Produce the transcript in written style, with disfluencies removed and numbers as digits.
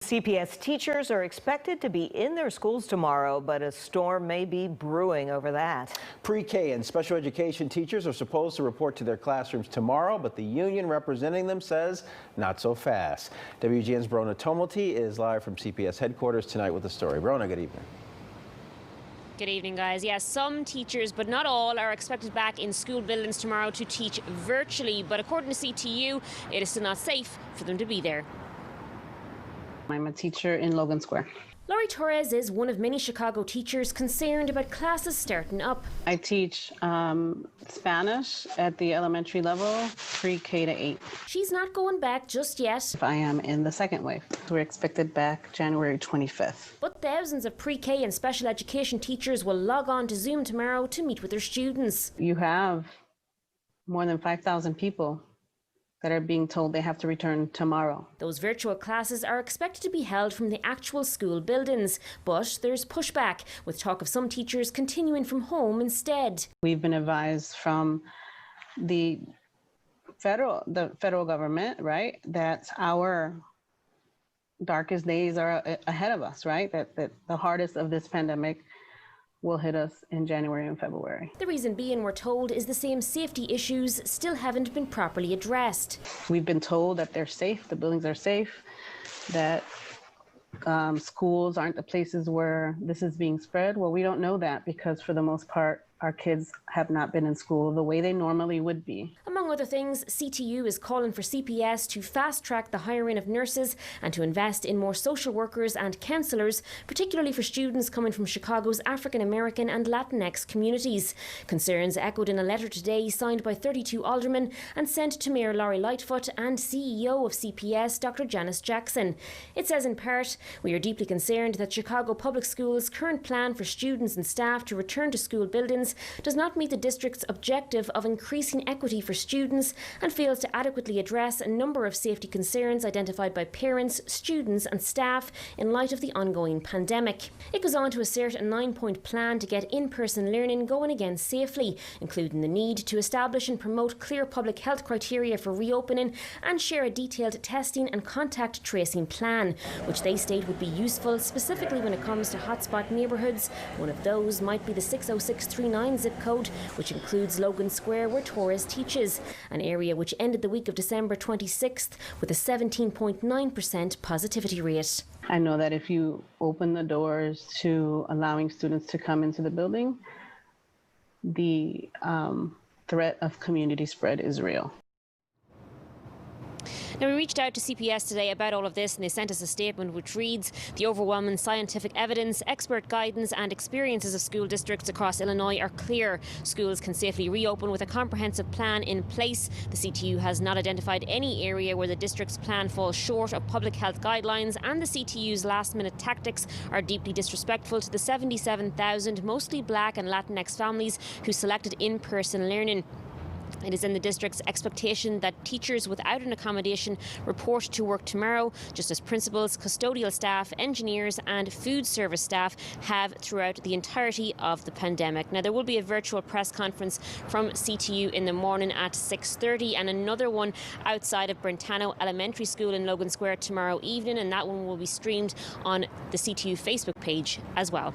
CPS teachers are expected to be in their schools tomorrow, but a storm may be brewing over that. Pre-K and special education teachers are supposed to report to their classrooms tomorrow, but the union representing them says not so fast. WGN's Brona Tumulty is live from CPS headquarters tonight with the story. Brona, good evening. Good evening, guys. Yes, some teachers, but not all, are expected back in school buildings tomorrow to teach virtually. But according to CTU, it is still not safe for them to be there. I'm a teacher in Logan Square. Laurie Torres is one of many Chicago teachers concerned about classes starting up. I teach Spanish at the elementary level, pre-K to 8. She's not going back just yet. I am in the second wave. We're expected back January 25th. But thousands of pre-K and special education teachers will log on to Zoom tomorrow to meet with their students. You have more than 5,000 people that are being told they have to return tomorrow. Those virtual classes are expected to be held from the actual school buildings, but there's pushback, with talk of some teachers continuing from home instead. We've been advised from the federal government, right, that our darkest days are ahead of us, right? That the hardest of this pandemic will hit us in January and February. The reason being, we're told, is the same safety issues still haven't been properly addressed. We've been told that they're safe, the buildings are safe, that schools aren't the places where this is being spread. Well, we don't know that because for the most part, our kids have not been in school the way they normally would be. Among other things, CTU is calling for CPS to fast-track the hiring of nurses and to invest in more social workers and counsellors, particularly for students coming from Chicago's African American and Latinx communities. Concerns echoed in a letter today signed by 32 aldermen and sent to Mayor Laurie Lightfoot and CEO of CPS, Dr. Janice Jackson. It says in part, "We are deeply concerned that Chicago Public Schools' current plan for students and staff to return to school buildings does not meet the district's objective of increasing equity for students and fails to adequately address a number of safety concerns identified by parents, students and staff in light of the ongoing pandemic." It goes on to assert a 9-point plan to get in-person learning going again safely, including the need to establish and promote clear public health criteria for reopening and share a detailed testing and contact tracing plan, which they state would be useful specifically when it comes to hotspot neighbourhoods. One of those might be the 60639 zip code, which includes Logan Square, where Torres teaches, an area which ended the week of December 26th with a 17.9% positivity rate. I know that if you open the doors to allowing students to come into the building, the threat of community spread is real. Now, we reached out to CPS today about all of this, and they sent us a statement which reads, "The overwhelming scientific evidence, expert guidance and experiences of school districts across Illinois are clear. Schools can safely reopen with a comprehensive plan in place. The CTU has not identified any area where the district's plan falls short of public health guidelines, and the CTU's last-minute tactics are deeply disrespectful to the 77,000 mostly Black and Latinx families who selected in-person learning. It is in the district's expectation that teachers without an accommodation report to work tomorrow, just as principals, custodial staff, engineers and food service staff have throughout the entirety of the pandemic." Now, there will be a virtual press conference from CTU in the morning at 6:30 and another one outside of Brentano Elementary School in Logan Square tomorrow evening, and that one will be streamed on the CTU Facebook page as well.